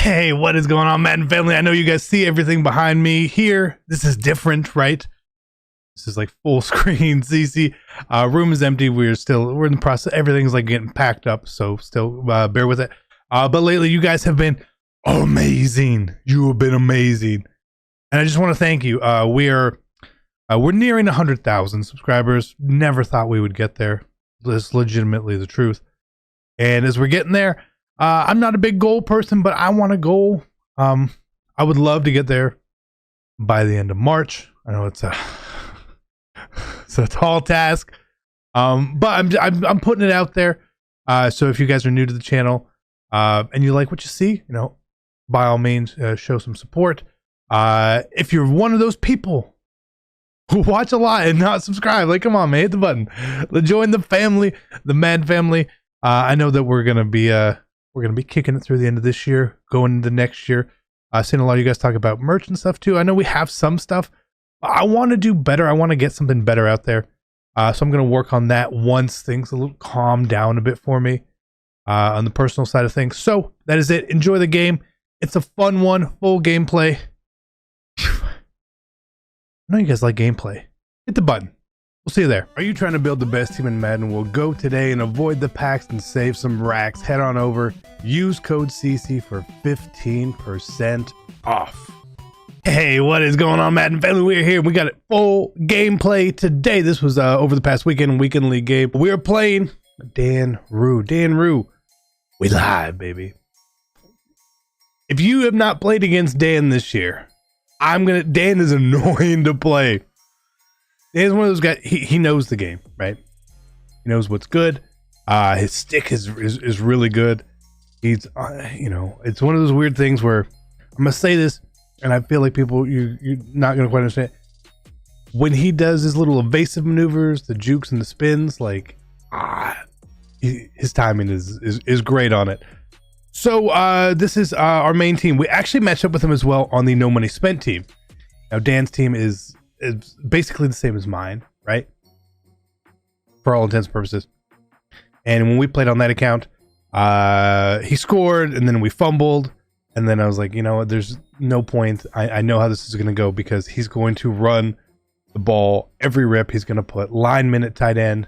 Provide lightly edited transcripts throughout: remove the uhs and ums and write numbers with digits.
Hey, what is going on, Madden family? I know you guys see everything behind me here. This is different, right? This is like full screen CC. Room is empty. We're in the process. Everything's like getting packed up, so still bear with it. But lately, you guys have been amazing. You have been amazing, and I just want to thank you. We're nearing 100,000 subscribers. Never thought we would get there. This is legitimately the truth. And as we're getting there, I'm not a big goal person, but I want a goal. I would love to get there by the end of March. I know it's a tall task, but I'm putting it out there. So if you guys are new to the channel and you like what you see, by all means, show some support. If you're one of those people who watch a lot and not subscribe, like, come on, man, hit the button. Join the family, the Mad family. I know that we're gonna be kicking it through the end of this year, going into next year. I've seen a lot of you guys talk about merch and stuff too. I know we have some stuff. I want to do better. I want to get something better out there. So I'm going to work on that once things a little calm down a bit for me on the personal side of things. So that is it. Enjoy the game. It's a fun one. Full gameplay. I know you guys like gameplay. Hit the button. We'll see you there. Are you trying to build the best team in Madden? Well, go today and avoid the packs and save some racks. Head on over. Use code CC for 15% off. Hey, what is going on, Madden family? We're here. We got it full gameplay today. This was over the past weekend league game. We're playing Danrue. We live, baby. If you have not played against Dan this year, Dan is annoying to play. Dan's one of those guys. He knows the game, right? He knows what's good. His stick is really good. He's it's one of those weird things where I'm gonna say this, and I feel like people you're not gonna quite understand. When he does his little evasive maneuvers, the jukes and the spins, like his timing is great on it. So this is our main team. We actually matched up with him as well on the No Money Spent team. Now Dan's team is basically the same as mine, right? For all intents and purposes. And when we played on that account, he scored and then we fumbled. And then I was like, you know what, there's no point. I know how this is going to go because he's going to run the ball every rip. He's going to put lineman at tight end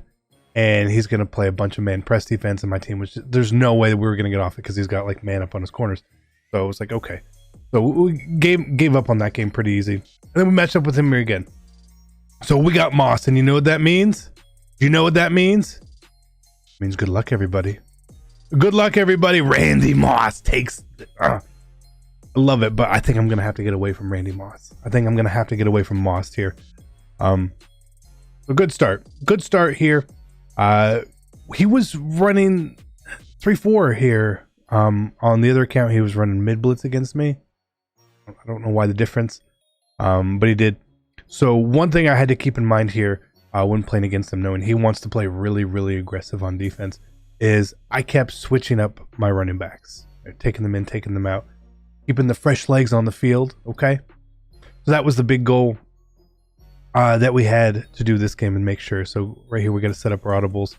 and he's going to play a bunch of man press defense. And my team was there's no way that we were going to get off it because he's got like man up on his corners. So I was like, okay. So we gave up on that game pretty easy. And then we matched up with him here again. So we got Moss, and you know what that means? You know what that means? It means good luck, everybody. Good luck, everybody. Randy Moss takes... I love it, but I think I'm going to have to get away from Randy Moss. I think I'm going to have to get away from Moss here. A good start. Good start here. He was running 3-4 here. On the other account, he was running mid-blitz against me. I don't know why the difference, but he did. So one thing I had to keep in mind here when playing against him, knowing he wants to play really, really aggressive on defense, is I kept switching up my running backs, taking them in, taking them out, keeping the fresh legs on the field, okay? So that was the big goal that we had to do this game and make sure. So right here, we got to set up our audibles.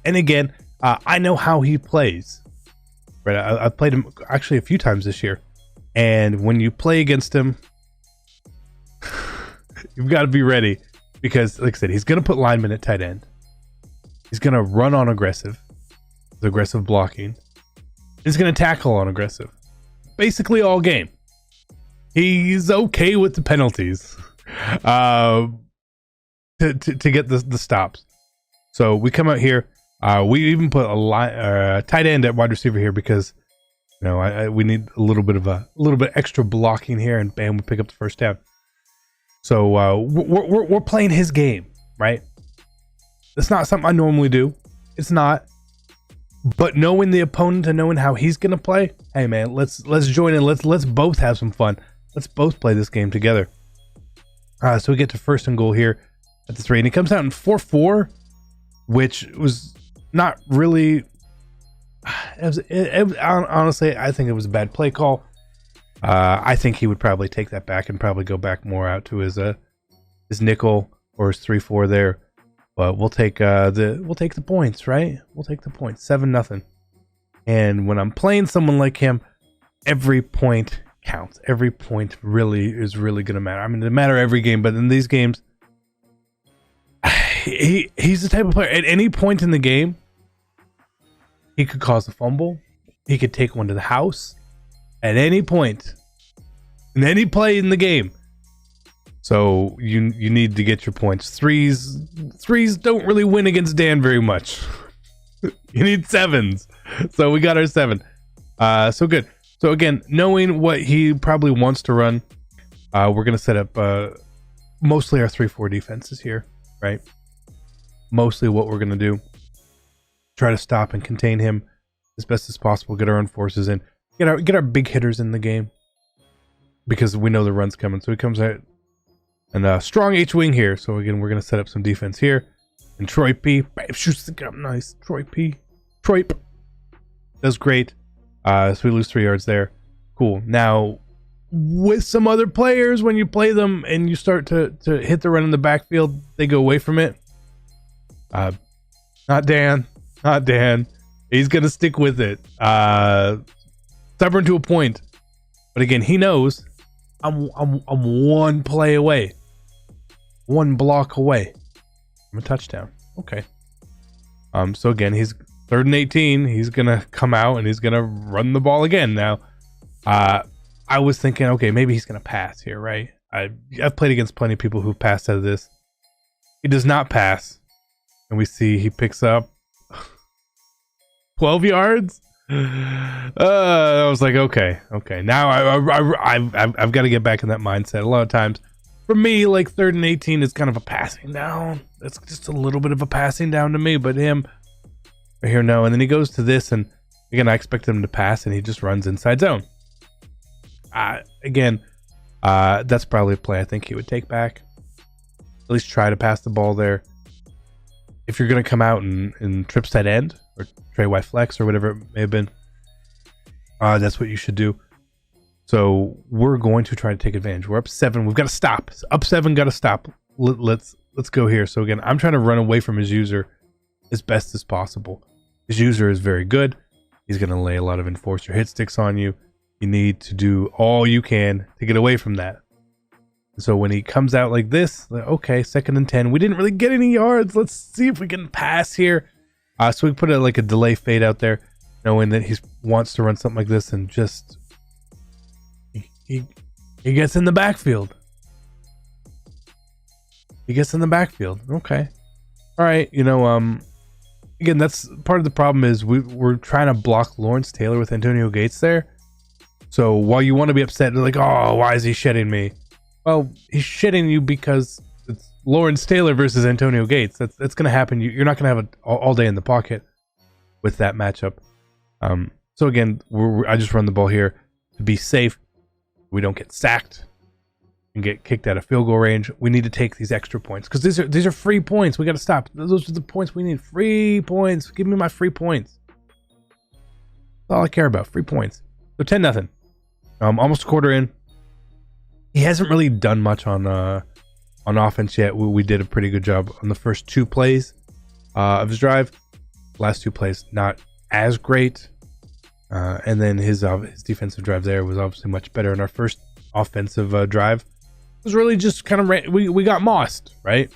And again, I know how he plays. Right, I've played him actually a few times this year. And when you play against him, you've got to be ready because, like I said, he's going to put linemen at tight end. He's going to run on aggressive, with aggressive blocking. He's going to tackle on aggressive. Basically all game. He's okay with the penalties to get the stops. So we come out here. We even put a tight end at wide receiver here because we need a little bit extra blocking here, and bam, we pick up the first down. So we're playing his game, right? It's not something I normally do. It's not. But knowing the opponent and knowing how he's gonna play, hey man, let's join in. Let's both have some fun. Let's both play this game together. So we get to first and goal here at the 3, and he comes out in 4-4, which was not really. Honestly, I think it was a bad play call. I think he would probably take that back and probably go back more out to his nickel or his 3-4 there. But we'll take the points, right? We'll take the points. 7-0. And when I'm playing someone like him, every point counts. Every point really is really going to matter. I mean, it matter every game, but in these games, he's the type of player at any point in the game, he could cause a fumble. He could take one to the house at any point in any play in the game. So you need to get your points. Threes don't really win against Dan very much. You need sevens. So we got our 7. So good. So again, knowing what he probably wants to run, we're going to set up mostly our 3-4 defenses here, right? Mostly what we're going to do. Try to stop and contain him as best as possible. Get our own forces in. Get our big hitters in the game. Because we know the run's coming. So he comes out. And strong H-wing here. So again, we're going to set up some defense here. And Troy P. Bam, shoots the gun. Nice. Troy P. Troip. Does great. So we lose 3 yards there. Cool. Now, with some other players, when you play them and you start to hit the run in the backfield, they go away from it. Not Dan. Not Dan. He's going to stick with it. Stubborn to a point. But again, he knows I'm 1 play away. 1 block away from a touchdown. Okay. So again, he's 3rd and 18. He's gonna come out and he's gonna run the ball again. Now, I was thinking, okay, maybe he's gonna pass here, right? I've played against plenty of people who've passed out of this. He does not pass, and we see he picks up 12 yards. I was like, okay. Now I've got to get back in that mindset. A lot of times, for me, like 3rd and 18 is kind of a passing down. It's just a little bit of a passing down to me, but him right here, no. And then he goes to this, and again, I expect him to pass, and he just runs inside zone. Again, that's probably a play I think he would take back. At least try to pass the ball there. If you're going to come out and trip tight end or Trey Y flex or whatever it may have been, that's what you should do. So we're going to try to take advantage. We're up 7. We've got to stop. Up 7, got to stop. Let's go here. So again, I'm trying to run away from his user as best as possible. His user is very good. He's going to lay a lot of enforcer hit sticks on you. You need to do all you can to get away from that. So when he comes out like this, like, okay, 2nd and 10. We didn't really get any yards. Let's see if we can pass here. So we put like a delay fade out there, knowing that he wants to run something like this, and just he gets in the backfield. He gets in the backfield. Okay. All right. Again, that's part of the problem is we're trying to block Lawrence Taylor with Antonio Gates there. So while you want to be upset, they're like, oh, why is he shedding me? Well, he's shedding you because it's Lawrence Taylor versus Antonio Gates. That's going to happen. You're not going to have it all day in the pocket with that matchup. So again, I just run the ball here to be safe. We don't get sacked and get kicked out of field goal range. We need to take these extra points because these are free points. We got to stop. Those are the points we need. Free points. Give me my free points. That's all I care about. Free points. So 10-0. Almost a quarter in. He hasn't really done much on offense yet. We did a pretty good job on the first 2 plays of his drive. Last 2 plays not as great. And then his defensive drive there was obviously much better. And our first offensive drive was really just kind of we got mossed, right?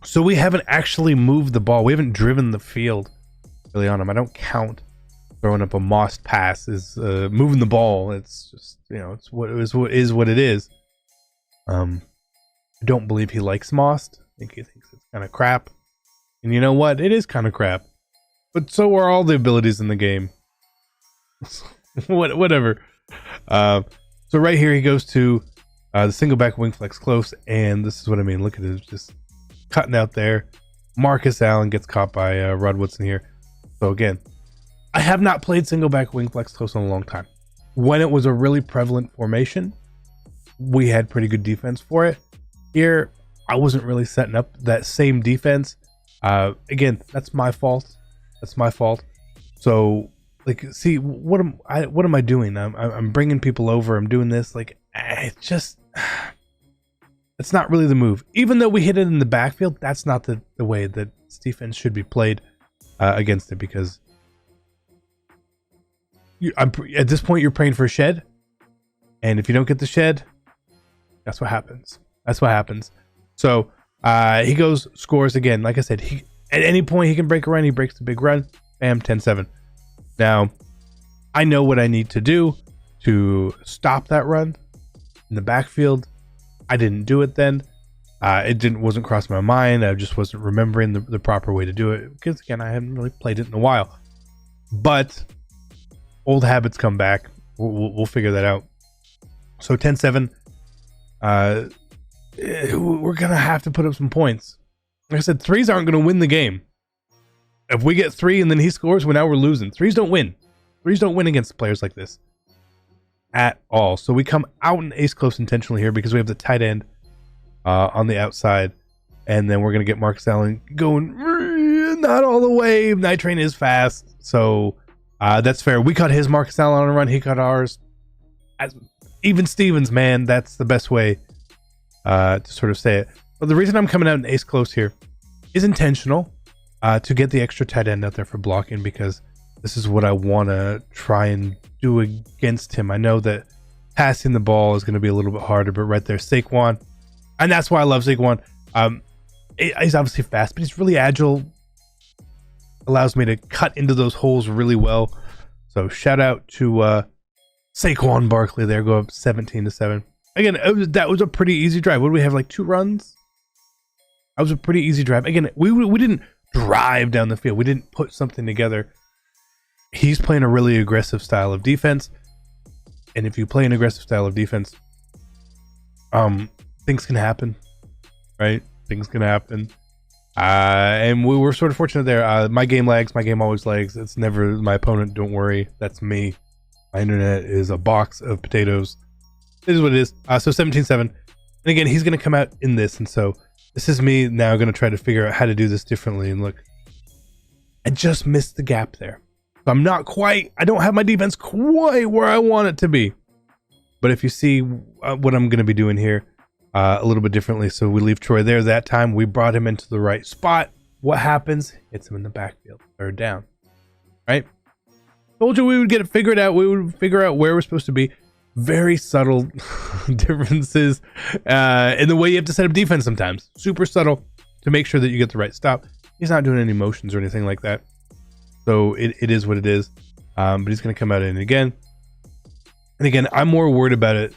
So we haven't actually moved the ball. We haven't driven the field really on him. I don't count throwing up a mossed pass is moving the ball. It's just, it's what it is. I don't believe he likes mossed. I think he thinks it's kind of crap. And you know what? It is kind of crap. But so are all the abilities in the game. Whatever. So right here he goes to the single back wing flex close, and this is what I mean. Look at it, just cutting out there. Marcus Allen gets caught by Rod Woodson here. So again, I have not played single back wing flex close in a long time. When it was a really prevalent formation, we had pretty good defense for it. Here, I wasn't really setting up that same defense. Again, that's my fault. So, like, see, what am I doing? I'm bringing people over. I'm doing this. Like, it's not really the move. Even though we hit it in the backfield, that's not the way that this defense should be played against it, because At this point, you're praying for a shed. And if you don't get the shed, that's what happens. That's what happens. So he goes, scores again. Like I said, at any point he can break a run. He breaks the big run. Bam, 10-7. Now, I know what I need to do to stop that run in the backfield. I didn't do it then. It wasn't crossing my mind. I just wasn't remembering the proper way to do it. Because again, I haven't really played it in a while. But old habits come back. We'll figure that out. So 10-7. We're gonna have to put up some points. Like I said, threes aren't gonna win the game. If we get 3 and then he scores, now we're losing. Threes don't win. Threes don't win against players like this at all. So we come out in ace close intentionally here because we have the tight end on the outside, and then we're gonna get Marcus Allen going not all the way. Night Train is fast, so that's fair. We caught his Marcus Allen on a run. He caught ours. Even Stevens, man, that's the best way to sort of say it. But the reason I'm coming out in ace close here is intentional, to get the extra tight end out there for blocking, because this is what I want to try and do against him. I know that passing the ball is going to be a little bit harder, but right there, Saquon, and that's why I love Saquon. He's obviously fast, but he's really agile. Allows me to cut into those holes really well. So shout out to Saquon Barkley there. Go up 17-7. Again, that was a pretty easy drive. What do we have, like 2 runs? That was a pretty easy drive. Again, we didn't drive down the field. We didn't put something together. He's playing a really aggressive style of defense. And if you play an aggressive style of defense, things can happen, right? Things can happen. And we were sort of fortunate there. My game lags. My game always lags. It's never my opponent. Don't worry. That's me. My internet is a box of potatoes. It is what it is. So 17-7. And again, he's going to come out in this. And so this is me now going to try to figure out how to do this differently. And look, I just missed the gap there. So I'm not quite, I don't have my defense quite where I want it to be. But if you see what I'm going to be doing here a little bit differently. So we leave Troy there that time. We brought him into the right spot. What happens? Hits him in the backfield. 3rd down. Right? Told you we would get it figured out. We would figure out where we're supposed to be. Very subtle differences in the way you have to set up defense sometimes. Super subtle to make sure that you get the right stop. He's not doing any motions or anything like that. So it is what it is. But he's going to come out in again. And again, I'm more worried about it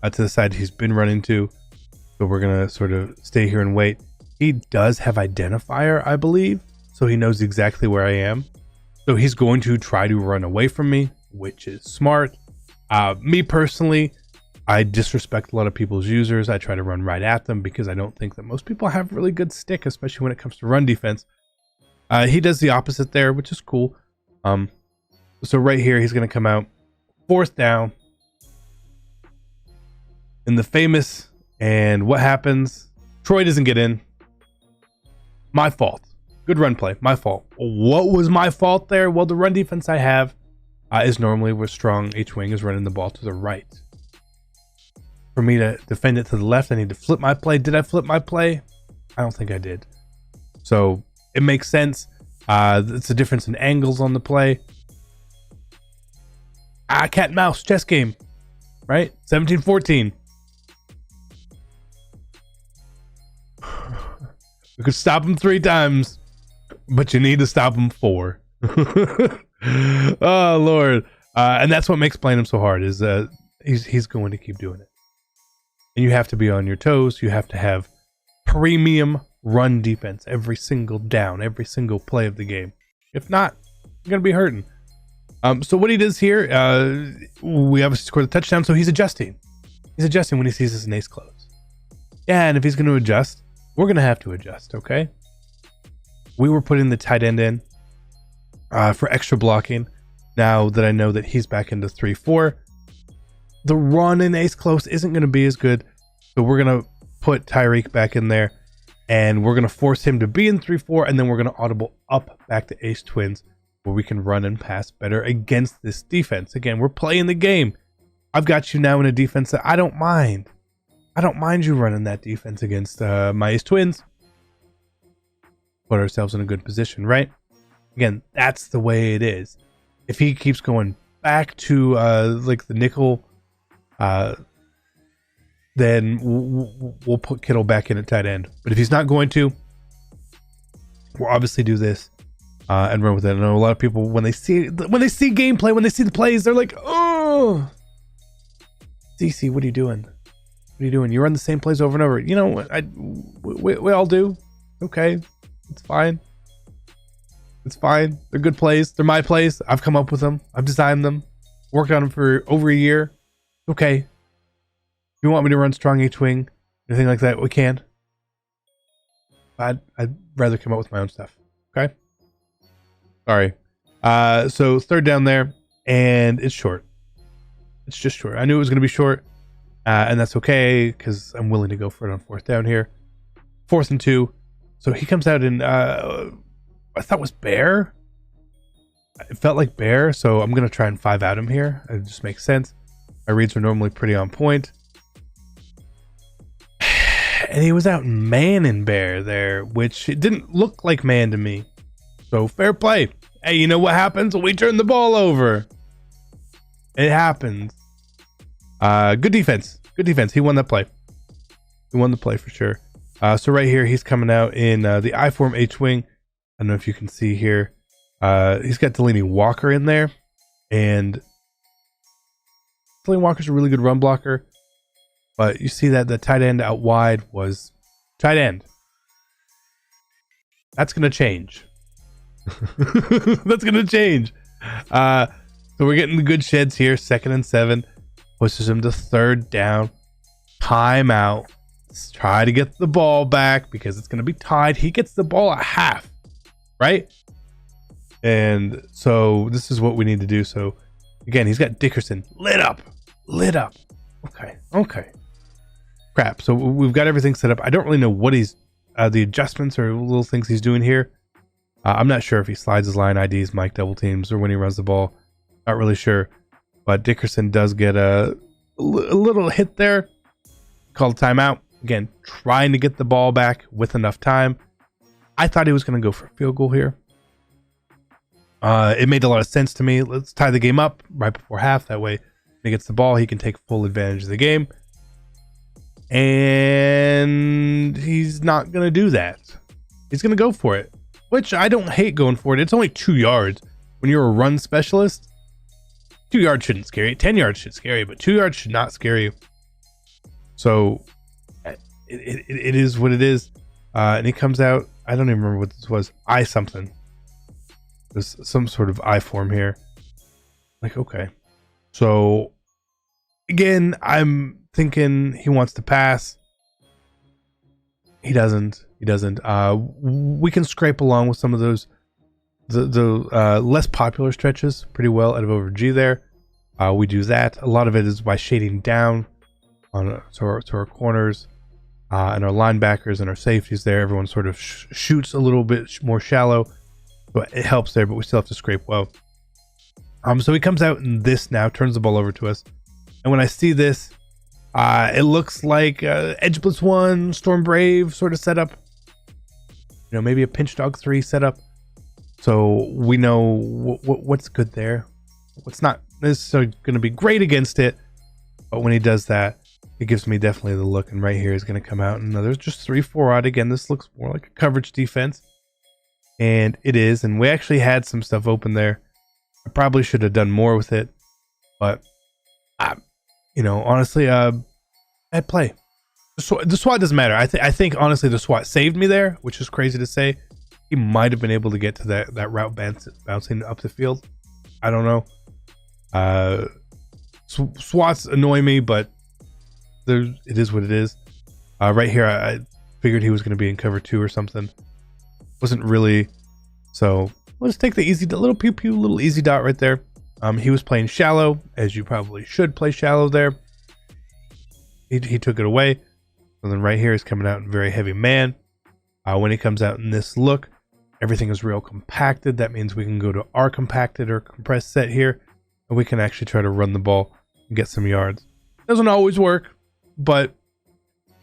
to the side he's been running to. So we're going to sort of stay here and wait. He does have identifier, I believe. So he knows exactly where I am. So he's going to try to run away from me, which is smart. Me personally, I disrespect a lot of people's users. I try to run right at them because I don't think that most people have really good stick, especially when it comes to run defense. He does the opposite there, which is cool. So right here, he's going to come out 4th down in the famous, and what happens? Troy doesn't get in. My fault. Good run play. My fault. What was my fault there? Well, the run defense I have is normally where strong H-wing is running the ball to the right. For me to defend it to the left, I need to flip my play. Did I flip my play? I don't think I did. So it makes sense. It's a difference in angles on the play. Cat and mouse, chess game, right? 17-14. We could stop him 3 times, but you need to stop him 4. Oh Lord. And that's what makes playing him so hard, is he's going to keep doing it. And you have to be on your toes. You have to have premium run defense every single down, every single play of the game. If not, you're going to be hurting. So what he does here, we obviously scored the touchdown, so he's adjusting. He's adjusting when he sees his ace close. Yeah, and if he's going to adjust, we're going to have to adjust, okay? We were putting the tight end in for extra blocking. Now that I know that he's back into 3-4, the run in ace close isn't going to be as good. So we're going to put Tyreek back in there, and we're going to force him to be in 3-4, and then we're going to audible up back to ace twins, where we can run and pass better against this defense. Again, we're playing the game. I've got you now in a defense that I don't mind. I don't mind you running that defense against my ace twins. Put ourselves in a good position, right? Again, that's the way it is. If he keeps going back to like the nickel, then we'll put Kittle back in at tight end. But if he's not going to, we'll obviously do this and run with it. I know a lot of people, when they see gameplay, when they see the plays, they're like, oh, DC, what are you doing? What are you doing? You run the same plays over and over. You know, we all do. Okay, it's fine. It's fine. They're good plays. They're my plays. I've come up with them. I've designed them. Worked on them for over a year. Okay. If you want me to run strong H-wing, anything like that, we can. I'd rather come up with my own stuff. Okay? Sorry. So third down there, and it's short. It's just short. I knew it was going to be short, and that's okay, because I'm willing to go for it on fourth down here. 4th and 2. So he comes out in... I thought was Bear. It felt like Bear, so I'm gonna try and 5 out him here. It just makes sense. My reads are normally pretty on point. And he was out man in Bear there, which it didn't look like man to me. So fair play. Hey, you know what happens when we turn the ball over? It happens. Good defense. Good defense. He won that play. He won the play for sure. So right here, he's coming out in the I-form H-wing. I don't know if you can see here. He's got Delaney Walker in there. And Delaney Walker's a really good run blocker. But you see that the tight end out wide was tight end. That's going to change. That's going to change. So we're getting the good sheds here. 2nd and 7. Pushes him to 3rd down. Timeout. Let's try to get the ball back because it's going to be tied. He gets the ball at half. Right? And so this is what we need to do. So again, he's got Dickerson lit up. Okay. Crap. So we've got everything set up. I don't really know what he's the adjustments or little things he's doing here. I'm not sure if he slides his line IDs, Mike double teams, or when he runs the ball. Not really sure. But Dickerson does get a little hit there. Called timeout. Again, trying to get the ball back with enough time. I thought he was going to go for a field goal here. It made a lot of sense to me. Let's tie the game up right before half. That way, when he gets the ball, he can take full advantage of the game. And he's not going to do that. He's going to go for it, which I don't hate going for it. It's only 2 yards. When you're a run specialist, 2 yards shouldn't scare you. 10 yards should scare you, but 2 yards should not scare you. So it is what it is. And he comes out. I don't even remember what this was. I something. There's some sort of I form here. Like, okay. So, again, I'm thinking he wants to pass. He doesn't. We can scrape along with some of those, the less popular stretches pretty well out of over G there. We do that. A lot of it is by shading down on to our corners. And our linebackers and our safeties there, everyone sort of shoots a little bit more shallow, but it helps there, but we still have to scrape well. So he comes out in this now, turns the ball over to us. And when I see this, it looks like Edge Blitz 1, Storm Brave sort of setup. You know, maybe a Pinch Dog 3 setup. So we know what's good there. What's not necessarily going to be great against it, but when he does that, it gives me definitely the look, and right here is going to come out. And there's just 3-4 odd. Again, this looks more like a coverage defense, and it is. And we actually had some stuff open there. I probably should have done more with it, but you know, honestly, bad play. The SWAT doesn't matter. I think honestly, the SWAT saved me there, which is crazy to say. He might have been able to get to that route bouncing up the field. I don't know. SWATs annoy me, but it is what it is. Right here, I figured he was going to be in cover 2 or something. Wasn't really. So let's take the easy, little pew pew, little easy dot right there. He was playing shallow, as you probably should play shallow there. He took it away. And then right here is coming out in very heavy man. When he comes out in this look, everything is real compacted. That means we can go to our compacted or compressed set here, and we can actually try to run the ball and get some yards. Doesn't always work. But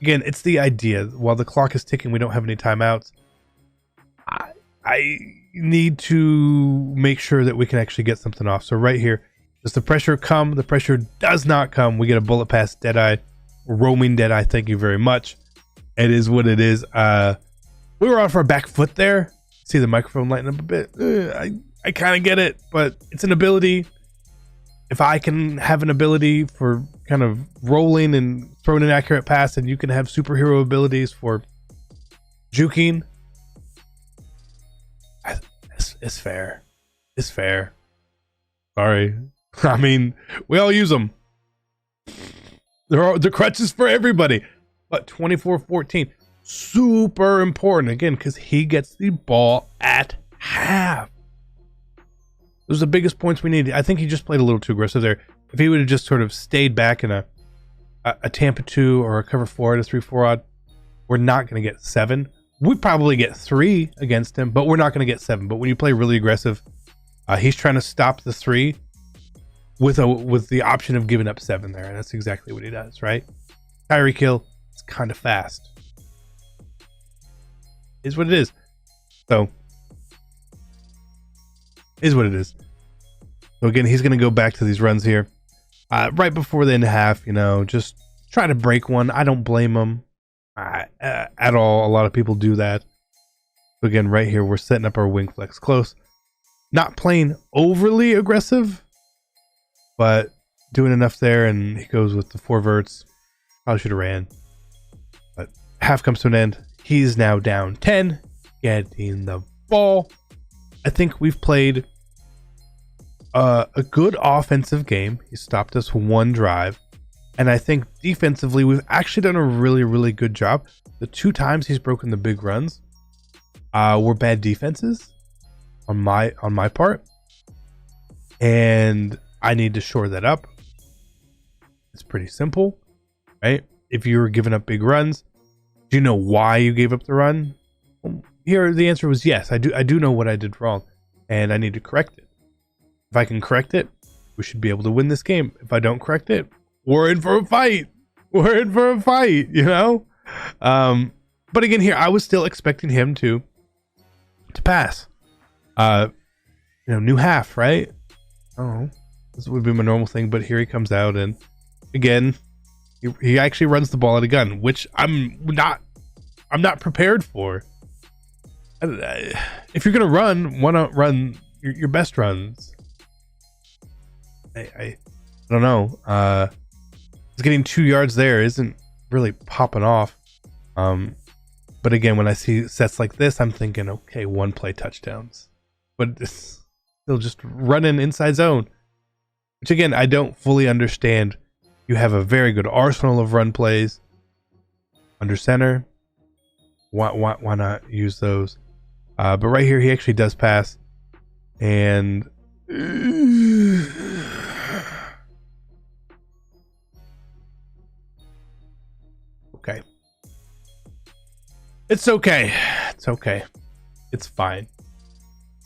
again, it's the idea. While the clock is ticking, we don't have any timeouts. I need to make sure that we can actually get something off. So right here, Does the pressure come? The pressure does not come. We get a bullet pass, dead-eye, roaming dead-eye. Thank you very much. It is what it is. We were off our back foot there. See the microphone lighten up a bit. I kind of get it, but it's an ability. If I can have an ability for kind of rolling and throwing an accurate pass, and you can have superhero abilities for juking, it's fair. It's fair. Sorry. I mean, we all use them. They're crutches for everybody. But 24-14, super important again because he gets the ball at half. Those are the biggest points we need. I think he just played a little too aggressive there. If he would have just sort of stayed back in a Tampa 2 or a cover 4 at a 3-4 odd, we're not going to get 7. We probably get 3 against him, but we're not going to get 7. But when you play really aggressive, he's trying to stop the 3 with the option of giving up 7 there, and that's exactly what he does, right? Tyreek Hill is kind of fast. Is what it is. So is what it is. So again, he's going to go back to these runs here right before the end of half, you know, just try to break one. I don't blame him at all. A lot of people do that. So again, right here, we're setting up our wing flex close. Not playing overly aggressive, but doing enough there, and he goes with the 4 verts. Probably should have ran. But half comes to an end. He's now down 10, getting the ball. I think we've played a good offensive game. He stopped us 1 drive. And I think defensively, we've actually done a really, really good job. The 2 times he's broken the big runs were bad defenses on my part. And I need to shore that up. It's pretty simple, right? If you were giving up big runs, do you know why you gave up the run? Well, here the answer was yes. I do know what I did wrong, and I need to correct it. If I can correct it, we should be able to win this game. If I don't correct it, we're in for a fight. We're in for a fight, you know? But again, here I was still expecting him to pass. New half, right? Oh, this would be my normal thing, but here he comes out, and again, he actually runs the ball at a gun, which I'm not prepared for. If you're gonna run, why not run your best runs? I don't know. Getting 2 yards there isn't really popping off. But again, when I see sets like this, I'm thinking, okay, 1 play touchdowns, but it's still just running inside zone, which again, I don't fully understand. You have a very good arsenal of run plays under center. Why not use those? But right here, he actually does pass, and okay. It's okay. It's okay. It's fine.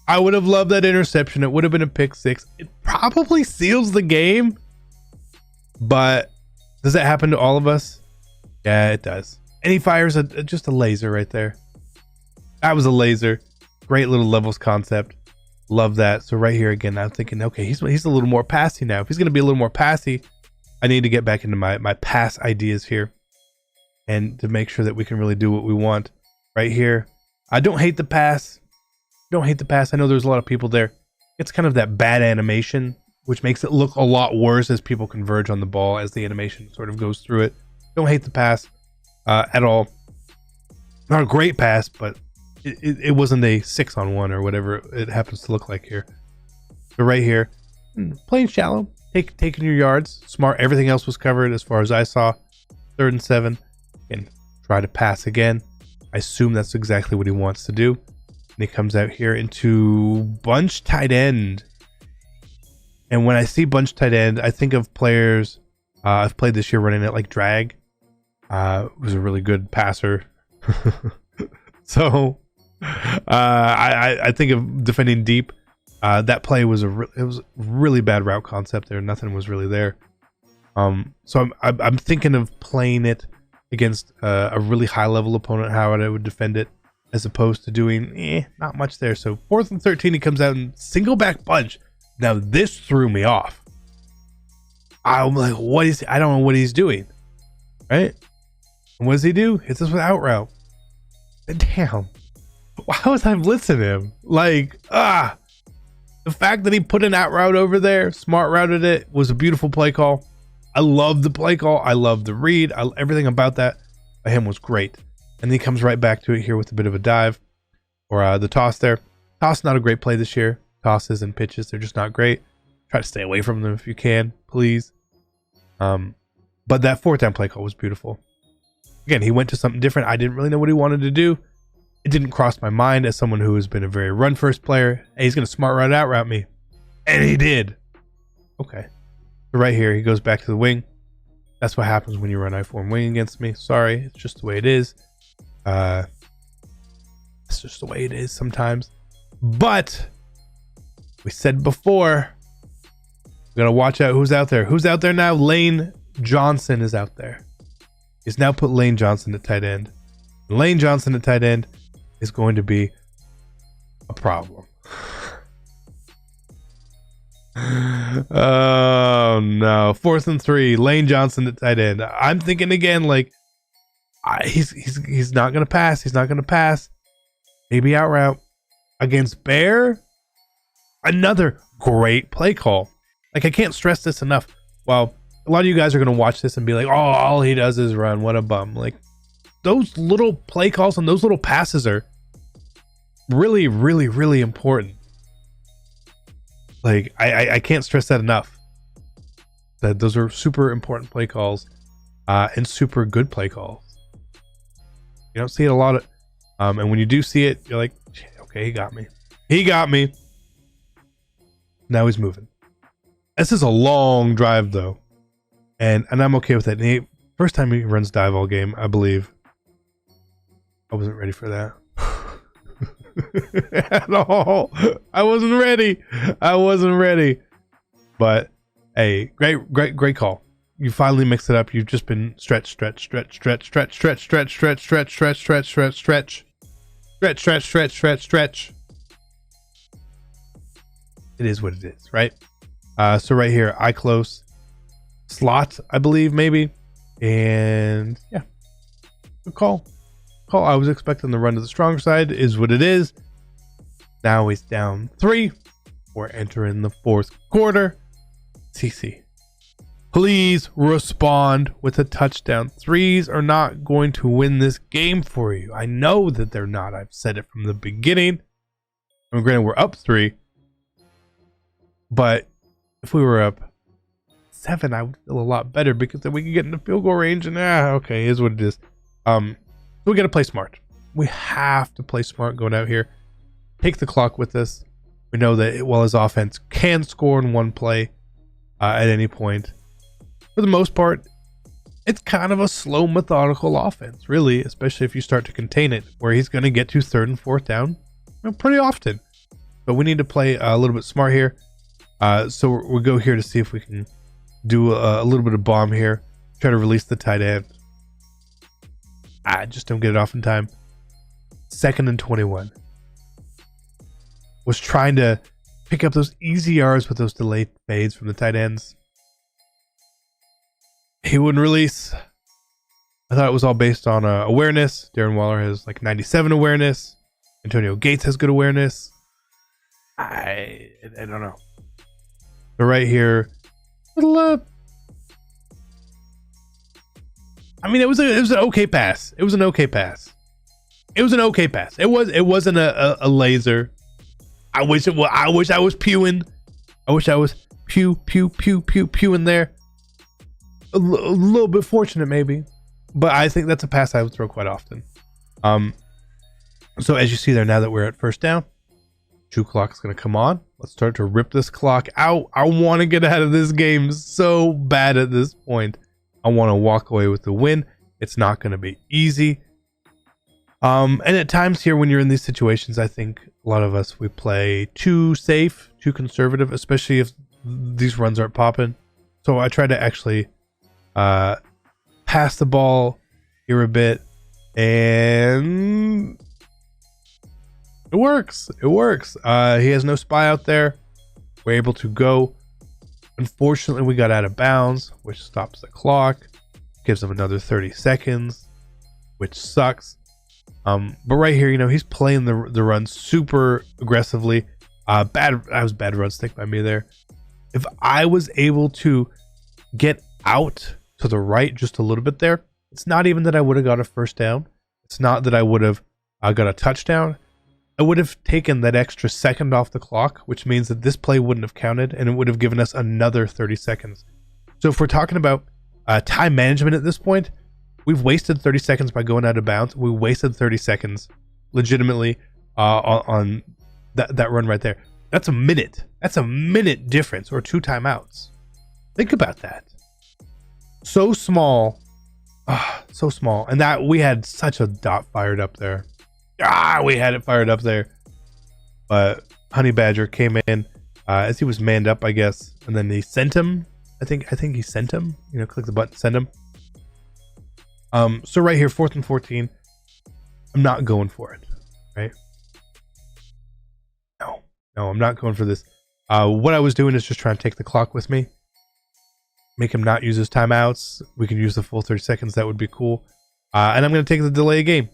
I would have loved that interception. It would have been a pick 6. It probably seals the game. But does that happen to all of us? Yeah, it does. And he fires just a laser right there. That was a laser. Great little levels concept. Love that. So right here again, I'm thinking, okay, he's a little more passy now. If he's going to be a little more passy, I need to get back into my pass ideas here, and to make sure that we can really do what we want. Right here, I don't hate the pass. Don't hate the pass. I know there's a lot of people there. It's kind of that bad animation, which makes it look a lot worse as people converge on the ball as the animation sort of goes through it. Don't hate the pass at all. Not a great pass, but it wasn't a 6-on-1 or whatever it happens to look like here. So right here, playing shallow, taking your yards, smart. Everything else was covered as far as I saw. 3rd and 7, and try to pass again. I assume that's exactly what he wants to do. And he comes out here into bunch tight end. And when I see bunch tight end, I think of players I've played this year running it like drag. Was a really good passer. So I think of defending deep. That play was it was really bad route concept there. Nothing was really there. So I'm thinking of playing it against a really high level opponent, how I would defend it, as opposed to doing not much there. So 4th and 13, he comes out and single back bunch. Now this threw me off. I'm like, I don't know what he's doing, right? And what does he do? Hits us with out route. And damn, why was I blitzing him? Like, the fact that he put an out route over there, smart routed it, was a beautiful play call. I love the play call. I love the read. Everything about that by him was great. And then he comes right back to it here with a bit of a dive, or the toss there. Toss, not a great play this year. Tosses and pitches, they're just not great. Try to stay away from them if you can, please. But that fourth down play call was beautiful. Again, he went to something different. I didn't really know what he wanted to do. It didn't cross my mind as someone who has been a very run first player. Hey, he's going to smart route out route me. And he did. Okay. So right here, he goes back to the wing. That's what happens when you run I-form wing against me. Sorry, it's just the way it is. It's just the way it is sometimes. But we said before, we got to watch out who's out there. Who's out there now? Lane Johnson is out there. He's now put Lane Johnson at tight end. Lane Johnson at tight end is going to be a problem. Oh no. 4th and 3, Lane Johnson at tight end. I'm thinking again, like, he's not gonna pass. He's not gonna pass. Maybe out route against Bear. Another great play call. Like, I can't stress this enough. Well, a lot of you guys are gonna watch this and be like, oh, all he does is run. What a bum. Like, those little play calls and those little passes are really, really, really important. Like, I can't stress that enough. That those are super important play calls, and super good play calls. You don't see it a lot of, and when you do see it, you're like, okay, he got me. He got me. Now he's moving. This is a long drive though, and I'm okay with that. First time he runs dive all game, I believe. I wasn't ready for that. At all. I wasn't ready. But hey, great call. You finally mixed it up. You've just been stretch. It is what it is, right? So right here, eye close slot, I believe, maybe. And yeah, good call. I was expecting the run to the strong side, is what it is. Now he's down 3. We're entering the 4th quarter. CC, please respond with a touchdown. Threes are not going to win this game for you. I know that they're not. I've said it from the beginning. And granted, we're up 3. But if we were up 7, I would feel a lot better, because then we can get into field goal range. And okay, is what it is. We got to play smart. We have to play smart going out here. Take the clock with us. We know that while his offense can score in one play at any point, for the most part, it's kind of a slow, methodical offense, really, especially if you start to contain it, where he's going to get to 3rd and 4th down pretty often. But we need to play a little bit smart here. So we'll go here to see if we can do a little bit of bomb here. Try to release the tight end. I just don't get it off in time. 2nd and 21. Was trying to pick up those easy yards with those delayed fades from the tight ends. He wouldn't release. I thought it was all based on awareness. Darren Waller has like 97 awareness. Antonio Gates has good awareness. I don't know. But right here, little I mean, it was an okay pass. It wasn't a laser. I wish I was pewing. I wish I was pewing there. A little bit fortunate maybe, but I think that's a pass I would throw quite often. So as you see there, now that we're at 1st down, 2 clock is going to come on. Let's start to rip this clock out. I want to get out of this game so bad at this point. I want to walk away with the win. It's not going to be easy. And at times here, when you're in these situations, I think a lot of us, we play too safe, too conservative, especially if these runs aren't popping. So I try to actually pass the ball here a bit, and it works. He has no spy out there. We're able to go Unfortunately, we got out of bounds, which stops the clock, gives him another 30 seconds, which sucks. But right here, he's playing the run super aggressively. That was bad run stick by me there. If I was able to get out to the right just a little bit there, it's not even that I would have got a first down. It's not that I would have got a touchdown. I would have taken that extra second off the clock, which means that this play wouldn't have counted, and it would have given us another 30 seconds. So if we're talking about time management at this point, we've wasted 30 seconds by going out of bounds. We wasted 30 seconds legitimately on that run right there. That's a minute. That's a minute difference, or 2 timeouts. Think about that. So small. So small. And that we had such a dot fired up there. We had it fired up there. But Honey Badger came in as he was manned up, I guess. And then he sent him. I think he sent him. Click the button, send him. So right here, 4th and 14. I'm not going for it. Right? No, I'm not going for this. What I was doing is just trying to take the clock with me. Make him not use his timeouts. We can use the full 30 seconds. That would be cool. And I'm going to take the delay game.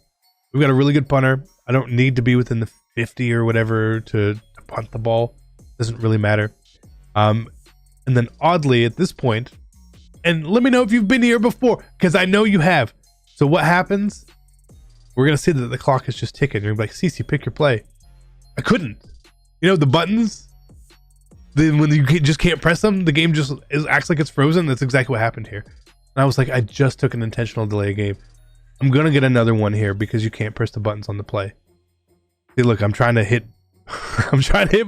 We've got a really good punter. I don't need to be within the 50 or whatever to punt the ball. Doesn't really matter. And then oddly at this point, and let me know if you've been here before, because I know you have. So what happens? We're going to see that the clock is just ticking. You're going to be like, CC, pick your play. I couldn't. The buttons, then when you just can't press them, the game just acts like it's frozen. That's exactly what happened here. And I was like, I just took an intentional delay game. I'm going to get another one here because you can't press the buttons on the play. See, look, I'm trying to hit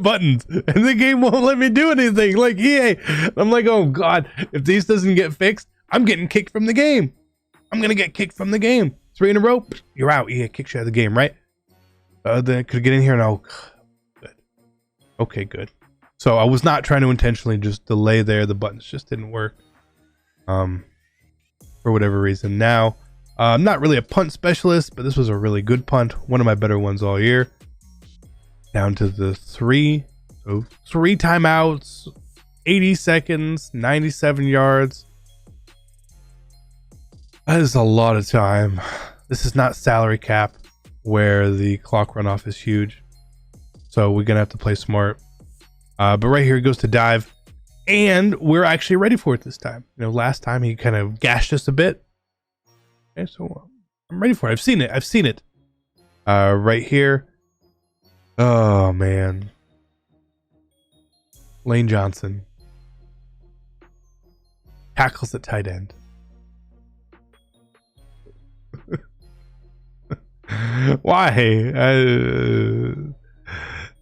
buttons and the game won't let me do anything. Like EA. I'm like, oh God, if this doesn't get fixed, I'm getting kicked from the game. I'm going to get kicked from the game. 3 in a row. You're out. EA kicks you out of the game, right? Then I could get in here and good. Okay, good. So I was not trying to intentionally just delay there. The buttons just didn't work. For whatever reason. Now, I'm not really a punt specialist, but this was a really good punt. One of my better ones all year. Down to the 3. So 3 timeouts, 80 seconds, 97 yards. That is a lot of time. This is not salary cap where the clock runoff is huge. So we're going to have to play smart. But right here it goes to dive. And we're actually ready for it this time. Last time he kind of gashed us a bit. Okay, so I'm ready for it. I've seen it. Right here. Oh, man. Lane Johnson. Tackles at tight end. Why?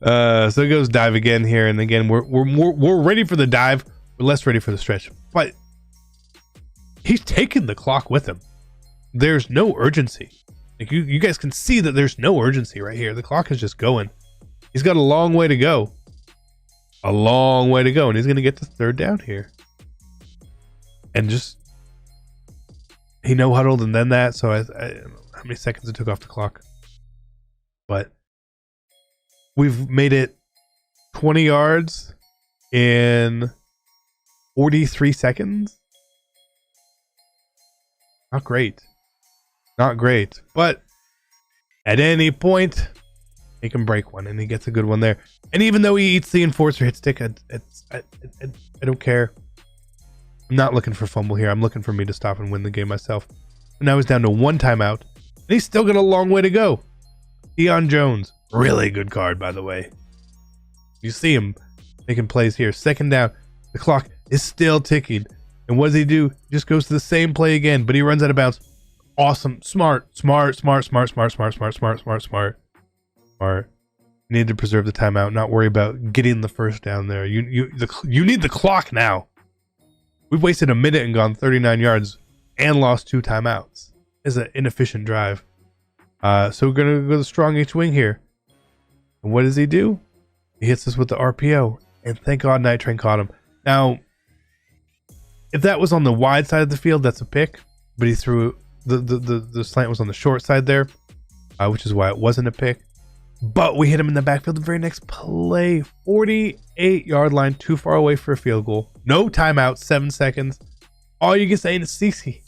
So it goes dive again here, and again we're ready for the dive. We're less ready for the stretch, but he's taking the clock with him. There's no urgency. Like you guys can see that there's no urgency right here. The clock is just going. He's got a long way to go. And he's gonna get to 3rd down here. And just he no huddled and then that. So I don't know how many seconds it took off the clock, but we've made it 20 yards in 43 seconds. Not great. But at any point, he can break one, and he gets a good one there. And even though he eats the enforcer hit stick, I don't care. I'm not looking for fumble here. I'm looking for me to stop and win the game myself. And now he's down to 1 timeout, and he's still got a long way to go. Deion Jones. Really good card, by the way. You see him making plays here. 2nd down. The clock is still ticking. And what does he do? He just goes to the same play again, but he runs out of bounds. Awesome. Smart. You need to preserve the timeout, not worry about getting the first down there. You need the clock now. We've wasted a minute and gone 39 yards and lost 2 timeouts. It's an inefficient drive. So we're going to go the strong H wing here. And what does he do? He hits us with the RPO. And thank God Night Train caught him. Now, if that was on the wide side of the field, that's a pick. But he threw the slant was on the short side there, which is why it wasn't a pick. But we hit him in the backfield the very next play. 48-yard line, too far away for a field goal. No timeout, 7 seconds. All you can say is CC.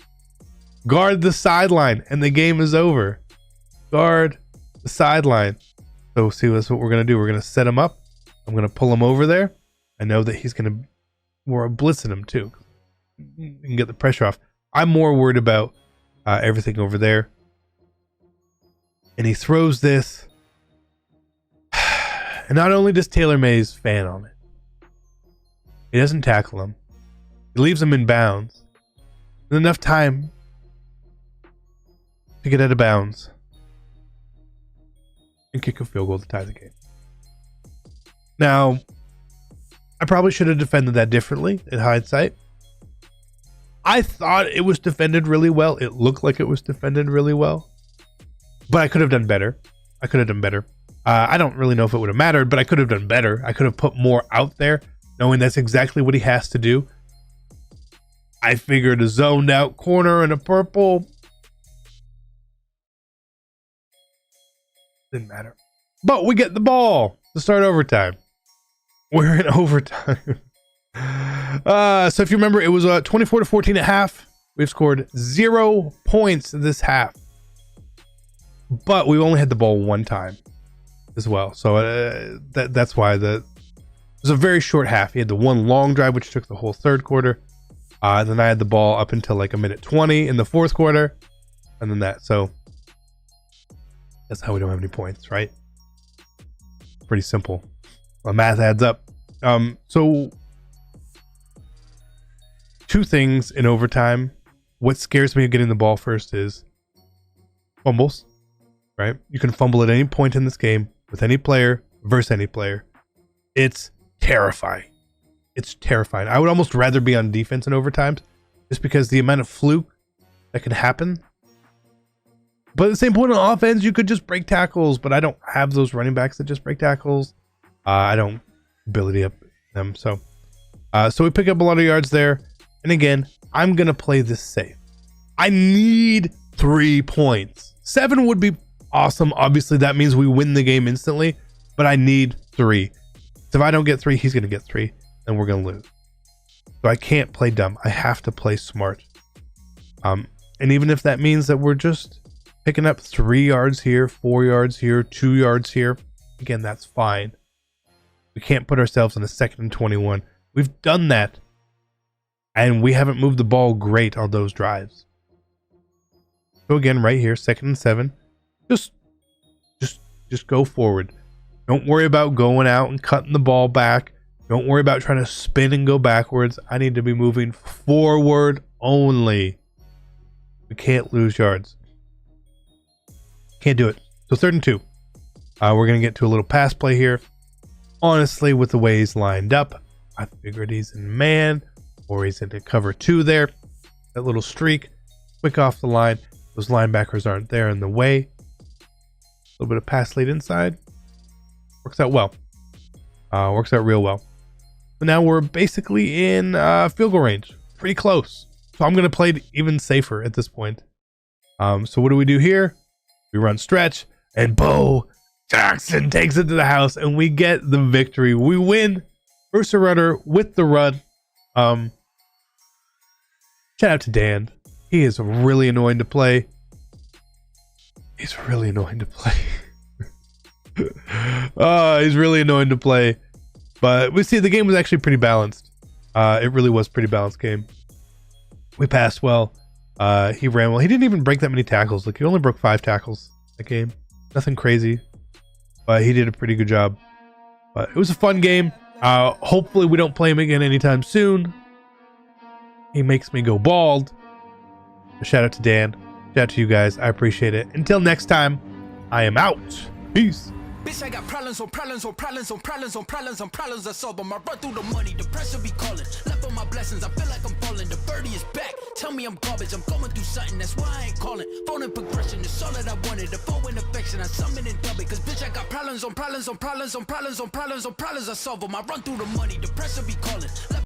Guard the sideline, and the game is over. Guard the sideline. So see, that's what we're going to do. We're going to set him up. I'm going to pull him over there. I know that he's going to... We're blitzing him, too. You can get the pressure off. I'm more worried about everything over there. And he throws this. And not only does Taylor Mays fan on it, he doesn't tackle him. He leaves him in bounds. With enough time to get out of bounds and kick a field goal to tie the game. Now, I probably should have defended that differently in hindsight. I thought it was defended really well. It looked like it was defended really well. But I could have done better. I don't really know if it would have mattered, but I could have done better. I could have put more out there, knowing that's exactly what he has to do. I figured a zoned out corner and a purple. Didn't matter. But we get the ball to start overtime. We're in overtime. So if you remember, it was 24-14 at half. We've scored 0 points this half. But we only had the ball one time as well. So that's why it was a very short half. He had the one long drive, which took the whole third quarter. Then I had the ball up until like a minute 20 in the fourth quarter. And then that. So that's how we don't have any points, right? Pretty simple. My math adds up. So two things in overtime. What scares me of getting the ball first is fumbles, right? You can fumble at any point in this game with any player versus any player. It's terrifying. It's terrifying. I would almost rather be on defense in overtimes just because the amount of fluke that can happen. But at the same point on offense, you could just break tackles, but I don't have those running backs that just break tackles. I don't ability up them. So we pick up a lot of yards there. And again, I'm going to play this safe. I need 3 points. 7 would be awesome. Obviously, that means we win the game instantly, but I need 3. So if I don't get 3, he's going to get 3, and we're going to lose. So I can't play dumb. I have to play smart. And even if that means that we're just picking up 3 yards here, 4 yards here, 2 yards here, again, that's fine. We can't put ourselves in a 2nd and 21. We've done that, and we haven't moved the ball great on those drives. So again, right here, 2nd and 7. Just go forward. Don't worry about going out and cutting the ball back. Don't worry about trying to spin and go backwards. I need to be moving forward only. We can't lose yards. Can't do it. So 3rd and 2. We're going to get to a little pass play here. Honestly, with the way he's lined up, I figured he's in man or he's into cover 2 there. That little streak, quick off the line. Those linebackers aren't there in the way. A little bit of pass lead inside. Works out well. Works out real well. But now we're basically in field goal range. Pretty close. So I'm going to play it even safer at this point. So what do we do here? We run stretch, and Bo Jackson takes it to the house, and we get the victory. We win. First runner with the run. Shout out to Dan. He is really annoying to play. He's really annoying to play. He's really annoying to play. But we see the game was actually pretty balanced. It really was a pretty balanced game. We passed well. He ran well. He didn't even break that many tackles. Like, he only broke 5 tackles that game. Nothing crazy. But he did a pretty good job. But it was a fun game. Hopefully we don't play him again anytime soon. He makes me go bald. Shout out to Dan. Shout out to you guys. I appreciate it. Until next time, I am out. Peace. Bitch, I got problems on problems on problems on problems on problems on problems I solve them. I run through the money, the pressure be calling. Left on my blessings, I feel like I'm falling. The birdie is back. Tell me I'm garbage. I'm going through something, that's why I ain't calling. Phone and progression, it's all that I wanted. The phone and affection, I summon and dub it. Cause bitch, I got problems on problems on problems on problems on problems on problems I solve them. I run through the money, the pressure be calling.